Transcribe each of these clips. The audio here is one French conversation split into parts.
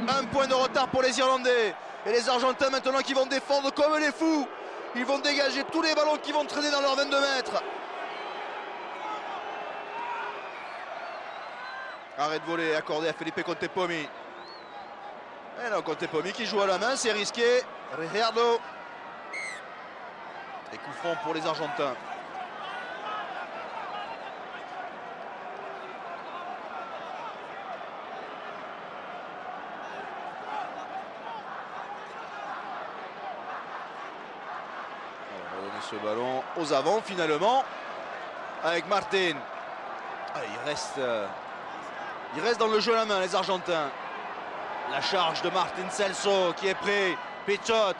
Un point de retard pour les Irlandais. Et les Argentins maintenant qui vont défendre comme les fous. Ils vont dégager tous les ballons qui vont traîner dans leurs 22 mètres. Arrêt de volée accordé à Felipe Contepomi. Et non, Contepomi qui joue à la main, c'est risqué. Ricardo. Et coup franc pour les Argentins. On va donner ce ballon aux avants finalement. Avec Martin. Ah, il reste dans le jeu à la main, les Argentins. La charge de Martin Celso qui est prêt. Pichot.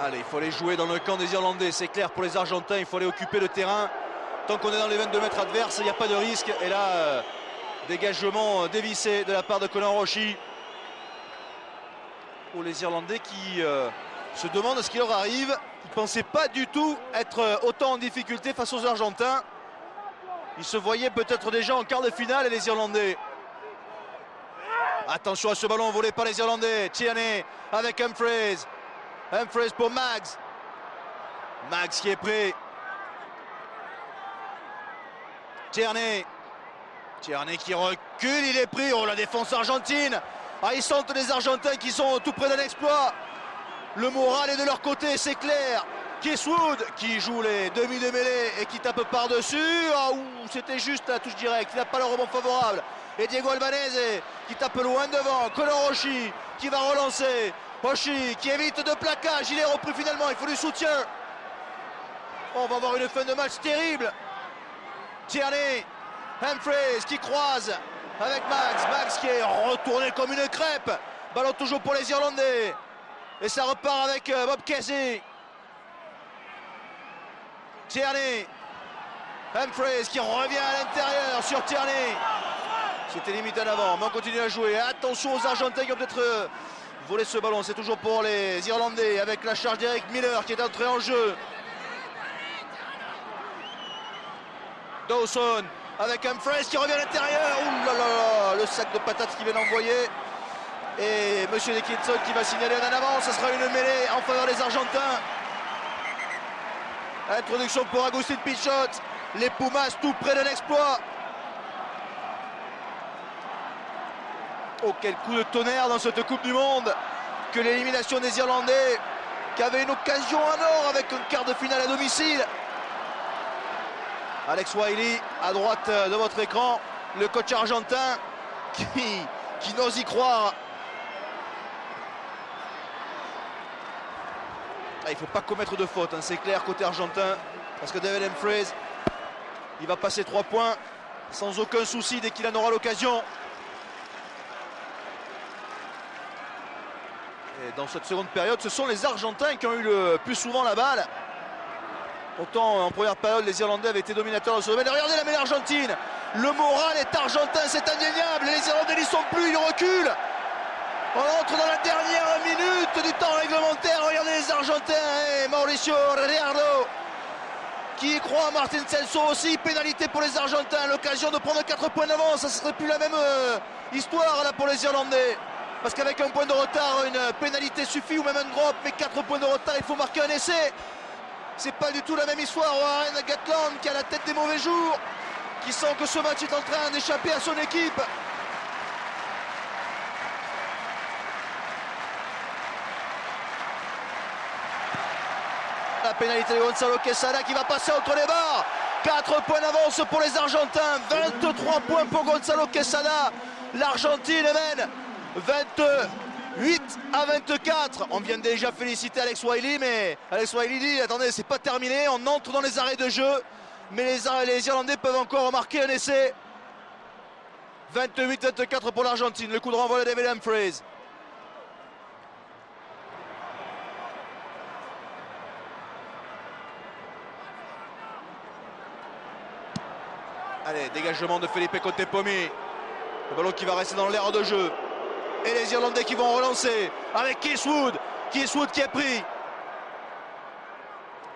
Allez, il faut aller jouer dans le camp des Irlandais. C'est clair pour les Argentins, il faut aller occuper le terrain. Tant qu'on est dans les 22 mètres adverses, il n'y a pas de risque. Et là, dégagement dévissé de la part de Conor Roshi. Pour les Irlandais qui se demandent ce qui leur arrive. Ils ne pensaient pas du tout être autant en difficulté face aux Argentins. Ils se voyaient peut-être déjà en quart de finale, et les Irlandais. Attention à ce ballon volé par les Irlandais. Tierney avec Humphreys. Humphreys pour Maggs. Maggs qui est prêt. Tierney. Tierney qui recule, il est pris. Oh, la défense argentine. Ah, ils sentent les Argentins qui sont tout près d'un exploit. Le moral est de leur côté, c'est clair. Kingswood qui joue les demi de mêlée et qui tape par-dessus. Ah, c'était juste la touche directe, il n'a pas le rebond favorable. Et Diego Albanese qui tape loin devant. Conor Roshi qui va relancer. Roshi qui évite de plaquage, il est repris finalement, il faut du soutien. On va avoir une fin de match terrible. Tierney, Humphreys qui croise avec Maggs. Maggs qui est retourné comme une crêpe. Ballon toujours pour les Irlandais. Et ça repart avec Bob Casey. Tierney. Humphreys qui revient à l'intérieur sur Tierney. C'était limite en avant, mais on continue à jouer. Attention aux Argentins qui ont peut-être volé ce ballon. C'est toujours pour les Irlandais avec la charge d'Eric Miller qui est entré en jeu. Dawson avec Humphreys qui revient à l'intérieur. Ouh là là, le sac de patates qui vient d'envoyer. Et Monsieur Dickinson qui va signaler en avant. Ce sera une mêlée en faveur des Argentins. Introduction pour Agustin Pichot. Les Pumas tout près de l'exploit. Oh, quel coup de tonnerre dans cette Coupe du Monde que l'élimination des Irlandais qui avait une occasion en or avec un quart de finale à domicile. Alex Wiley à droite de votre écran, le coach argentin qui n'ose y croire. Ah, il ne faut pas commettre de faute, hein, c'est clair côté argentin, parce que David Humphreys il va passer 3 points sans aucun souci dès qu'il en aura l'occasion. Et dans cette seconde période, ce sont les Argentins qui ont eu le plus souvent la balle. Autant en première période, les Irlandais avaient été dominateurs dans ce domaine. Regardez la mêlée argentine. Le moral est argentin, c'est indéniable. Les Irlandais n'y sont plus, ils reculent. On entre dans la dernière minute du temps réglementaire. Regardez les Argentins. Et Mauricio Ricardo qui y croit. Martin Celso aussi. Pénalité pour les Argentins. L'occasion de prendre 4 points d'avance. Ça ne serait plus la même histoire là pour les Irlandais. Parce qu'avec un point de retard, une pénalité suffit ou même un drop. Mais 4 points de retard, il faut marquer un essai. C'est pas du tout la même histoire. Warren Gatland qui a la tête des mauvais jours, qui sent que ce match est en train d'échapper à son équipe. La pénalité de Gonzalo Quesada qui va passer entre les barres. 4 points d'avance pour les Argentins. 23 points pour Gonzalo Quesada. L'Argentine mène 28-24. On vient déjà féliciter Alex Wiley, mais Alex Wiley dit attendez, c'est pas terminé, on entre dans les arrêts de jeu, mais les Irlandais peuvent encore marquer un essai. 28-24 pour l'Argentine. Le coup de renvoi de David Humphreys. Allez, dégagement de Felipe Contepomi. Le ballon qui va rester dans l'aire de jeu. Et les Irlandais qui vont relancer avec Kingswood. Kingswood qui est pris.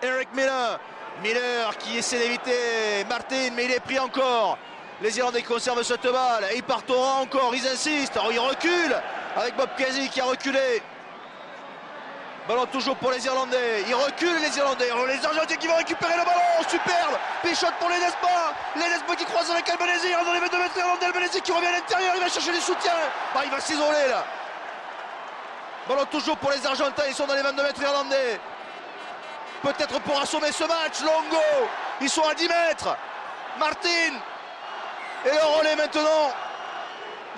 Eric Miller Miller qui essaie d'éviter Martin, mais il est pris encore. Les Irlandais conservent cette balle. Et ils partent au rang encore, ils insistent. Alors ils reculent avec Bob Casey qui a reculé. Ballon toujours pour les Irlandais. Ils reculent les Irlandais. Alors les Argentins qui vont récupérer le ballon. Superbe. Pichotte pour Ledesma. Ledesma qui croise avec Albanese. Il rentre dans les 22 mètres. Irlandais, Albanese qui revient à l'intérieur. Il va chercher du soutien. Il va s'isoler là. Ballon toujours pour les Argentins. Ils sont dans les 22 mètres irlandais. Peut-être pour assommer ce match. Longo. Ils sont à 10 mètres. Martin. Et le relais maintenant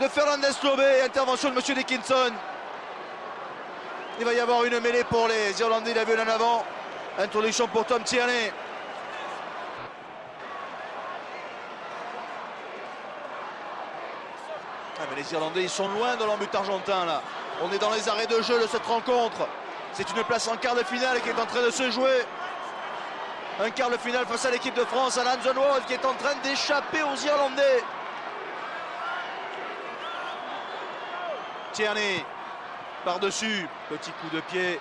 de Fernandez Lobé. Intervention de M. Dickinson. Il va y avoir une mêlée pour les Irlandais. Il a vu en avant. Introduction pour Tom Tierney. Mais les Irlandais ils sont loin de leur but argentin là. On est dans les arrêts de jeu de cette rencontre. C'est une place en quart de finale qui est en train de se jouer. Un quart de finale face à l'équipe de France, à Lanzenwald qui est en train d'échapper aux Irlandais. Tierney par-dessus, petit coup de pied.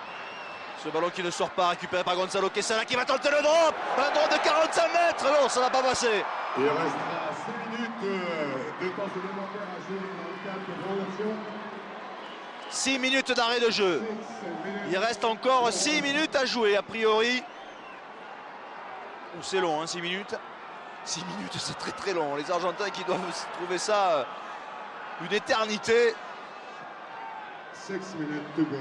Ce ballon qui ne sort pas, récupéré par Gonzalo Quesada qui va tenter le drop. Un drop de 45 mètres, non, ça n'a pas passé. Il restera 6 minutes de temps supplémentaire à jouer dans le cadre de prolongation. 6 minutes d'arrêt de jeu. Il reste encore 6 minutes à jouer a priori. C'est long, hein, 6 minutes. 6 minutes, c'est très très long. Les Argentins qui doivent trouver ça une éternité. 6 minutes to go.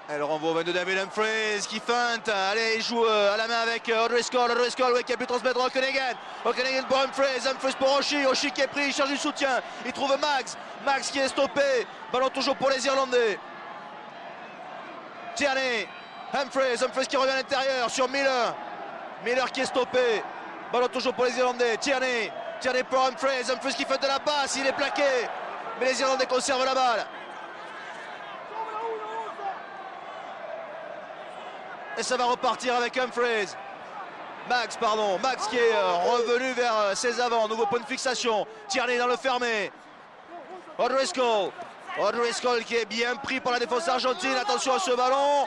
Elle renvoie au 22 David Humphries qui feinte. Allez, il joue à la main avec O'Driscoll. O'Driscoll qui a pu transmettre à O'Conneghan. O'Conneghan pour Humphries. Humphries pour Oshie. Oshie qui est pris, il cherche du soutien. Il trouve Max. Max qui est stoppé. Ballon toujours pour les Irlandais. Tierney. Humphries. Humphries qui revient à l'intérieur sur Miller. Miller qui est stoppé. Ballon toujours pour les Irlandais. Tierney. Tierney pour Humphries. Humphries qui fait de la passe. Il est plaqué. Mais les Irlandais conservent la balle. Et ça va repartir avec Humphries. Max qui est revenu vers ses avants. Nouveau point de fixation. Tierney dans le fermé. O'Driscoll qui est bien pris par la défense argentine. Attention à ce ballon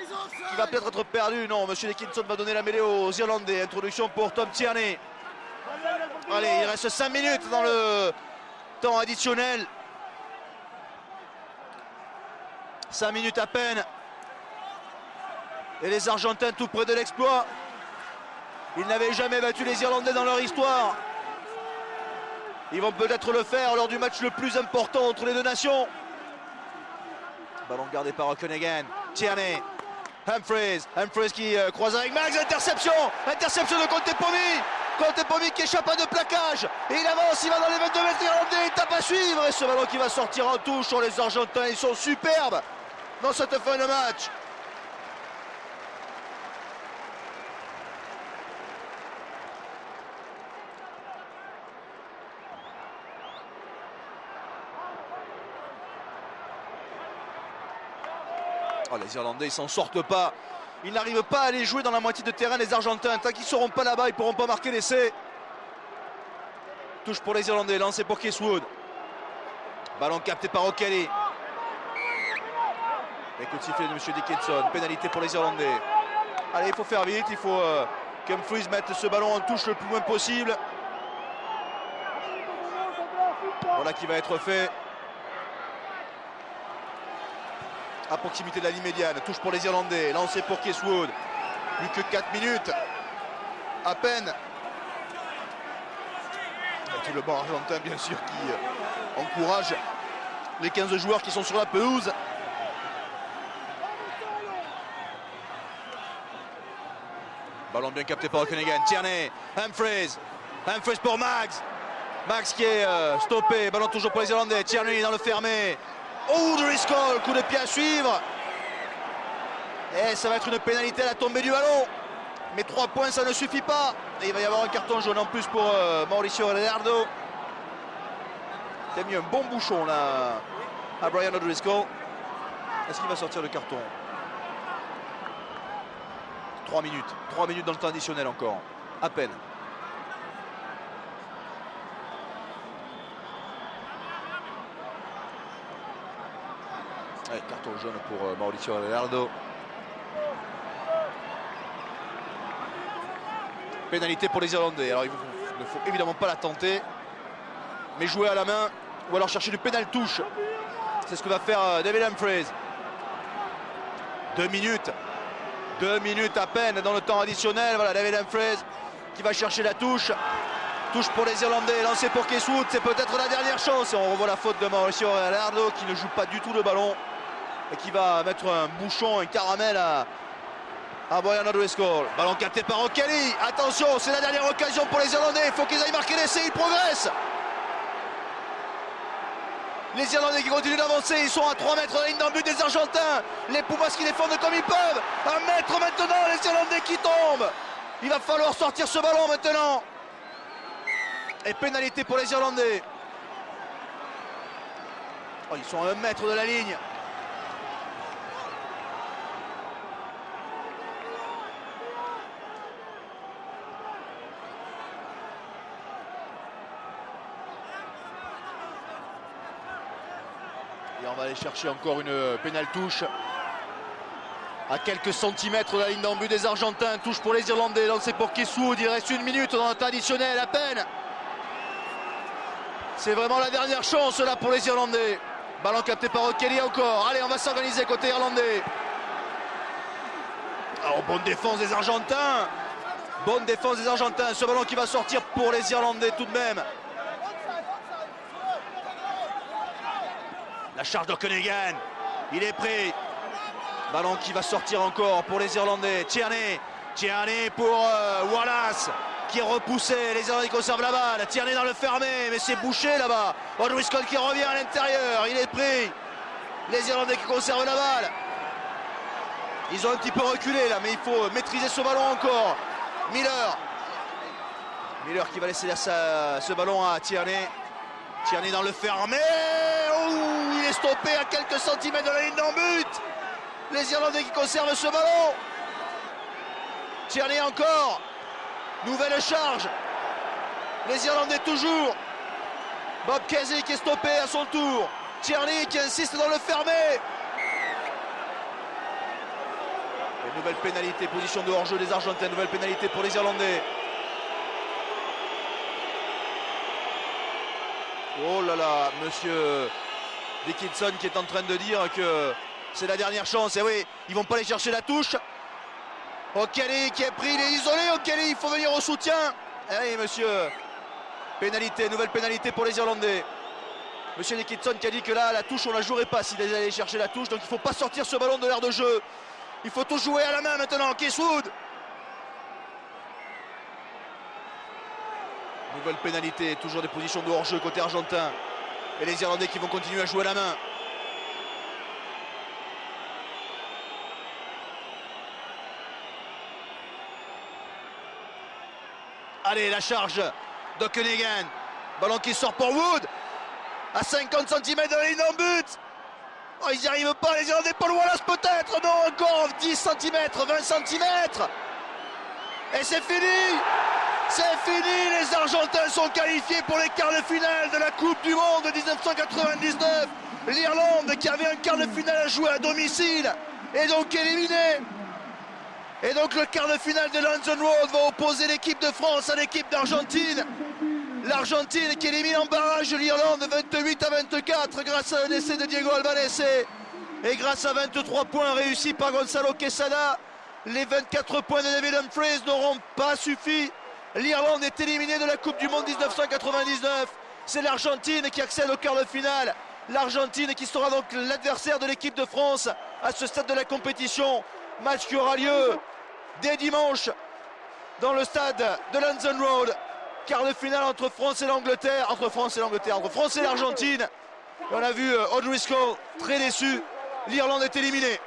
qui va peut-être être perdu. Non, M. Dickinson va donner la mêlée aux Irlandais. Introduction pour Tom Tierney. Allez, il reste 5 minutes dans le temps additionnel. 5 minutes à peine. Et les Argentins tout près de l'exploit. Ils n'avaient jamais battu les Irlandais dans leur histoire. Ils vont peut-être le faire lors du match le plus important entre les deux nations. Ballon gardé par O'Conneghan. Tierney. Humphries qui croise avec Max. Interception de Contepomi qui échappe à deux plaquages. Et il avance, il va dans les 22 mètres irlandais. Il tape à suivre. Et ce ballon qui va sortir en touche sur les Argentins. Ils sont superbes dans cette fin de match. Oh, les Irlandais ils s'en sortent pas. Ils n'arrivent pas à aller jouer dans la moitié de terrain les Argentins. Tant qu'ils ne seront pas là-bas, ils ne pourront pas marquer l'essai. Touche pour les Irlandais, lancé pour Keswood. Ballon capté par O'Kelly. Et coup de sifflet de M. Dickinson. Pénalité pour les Irlandais. Allez, il faut faire vite. Il faut qu'Humphries mette ce ballon en touche le plus loin possible. Voilà qui va être fait. À proximité de la ligne médiane, touche pour les Irlandais, lancé pour Keswood. Plus que 4 minutes, à peine. Et tout le banc argentin bien sûr qui encourage les 15 joueurs qui sont sur la pelouse. Ballon bien capté par O'Conneghan. Tierney, Humphries pour Max. Max qui est stoppé, ballon toujours pour les Irlandais. Tierney dans le fermé. O'Driscoll, coup de pied à suivre. Et ça va être une pénalité à la tombée du ballon. Mais 3 points, ça ne suffit pas. Et il va y avoir un carton jaune en plus pour Mauricio Redardo. Il a mis un bon bouchon là à Brian O'Driscoll. Est-ce qu'il va sortir le carton? 3 minutes. 3 minutes dans le temps additionnel encore. À peine. Ouais, carton jaune pour Mauricio Redardo. Pénalité pour les Irlandais. Alors il ne faut évidemment pas la tenter, mais jouer à la main ou alors chercher du pénal touche. C'est ce que va faire David Humphreys. 2 minutes. 2 minutes à peine dans le temps additionnel. Voilà, David Humphreys qui va chercher la touche. Touche pour les Irlandais, lancé pour Keith Wood, c'est peut-être la dernière chance. Et on revoit la faute de Mauricio Gallardo qui ne joue pas du tout le ballon et qui va mettre un bouchon, un caramel à Bojan O'Driscoll. Ballon capté par O'Kelly. Attention, c'est la dernière occasion pour les Irlandais. Il faut qu'ils aillent marquer l'essai, ils progressent. Les Irlandais qui continuent d'avancer, ils sont à 3 mètres de la ligne d'en but des Argentins. Les Pumas qui défendent comme ils peuvent. 1 mètre maintenant, les Irlandais qui tombent. Il va falloir sortir ce ballon maintenant. Et pénalité pour les Irlandais. Oh, ils sont à 1 mètre de la ligne. Et on va aller chercher encore une pénale touche. À quelques centimètres de la ligne d'en but des Argentins. Touche pour les Irlandais, lancé pour Keith Wood. Il reste 1 minute dans le temps additionnel à peine. C'est vraiment la dernière chance là pour les Irlandais. Ballon capté par O'Kelly encore. Allez, on va s'organiser côté irlandais. Alors, bonne défense des Argentins. Bonne défense des Argentins. Ce ballon qui va sortir pour les Irlandais tout de même. La charge d'Okanagan. Il est pris. Ballon qui va sortir encore pour les Irlandais. Tierney. Tierney pour Wallace. Qui est repoussé, les Irlandais conservent la balle. Tierney dans le fermé, mais c'est bouché là-bas. O'Driscoll qui revient à l'intérieur, il est pris. Les Irlandais qui conservent la balle. Ils ont un petit peu reculé là, mais il faut maîtriser ce ballon encore. Miller. Miller qui va laisser ce ballon à Tierney. Tierney dans le fermé. Oh, il est stoppé à quelques centimètres de la ligne d'en but. Les Irlandais qui conservent ce ballon. Tierney encore. Nouvelle charge. Les Irlandais toujours. Bob Casey qui est stoppé à son tour. Tierney qui insiste dans le fermé. Et nouvelle pénalité, position de hors-jeu des Argentins. Nouvelle pénalité pour les Irlandais. Oh là là, monsieur Dickinson qui est en train de dire que c'est la dernière chance. Et oui, ils vont pas aller chercher la touche. O'Kelly qui est pris, il est isolé. O'Kelly, il faut venir au soutien. Eh oui, monsieur. Pénalité, nouvelle pénalité pour les Irlandais. Monsieur Dickinson qui a dit que là, la touche, on ne la jouerait pas s'il allait chercher la touche. Donc il ne faut pas sortir ce ballon de l'aire de jeu. Il faut tout jouer à la main maintenant. Keith Wood. Nouvelle pénalité, toujours des positions de hors-jeu côté argentin. Et les Irlandais qui vont continuer à jouer à la main. Allez, la charge d'Okanagan. Ballon qui sort pour Wood. À 50 cm de la ligne en but. Oh, ils n'y arrivent pas, les Irlandais. Paul Wallace peut-être. Non, encore 10 cm, 20 cm. Et c'est fini. C'est fini. Les Argentins sont qualifiés pour les quarts de finale de la Coupe du Monde de 1999. L'Irlande qui avait un quart de finale à jouer à domicile est donc éliminée. Et donc le quart de finale de London Road va opposer l'équipe de France à l'équipe d'Argentine. L'Argentine qui élimine en barrage l'Irlande 28-24 grâce à un essai de Diego Albanese et grâce à 23 points réussis par Gonzalo Quesada. Les 24 points de David Humphreys n'auront pas suffi. L'Irlande est éliminée de la Coupe du Monde 1999. C'est l'Argentine qui accède au quart de finale. L'Argentine qui sera donc l'adversaire de l'équipe de France à ce stade de la compétition. Match qui aura lieu dès dimanche dans le stade de London Road. Quart de finale entre France et l'Angleterre. Entre France et l'Argentine. Et on a vu O'Driscoll très déçu. L'Irlande est éliminée.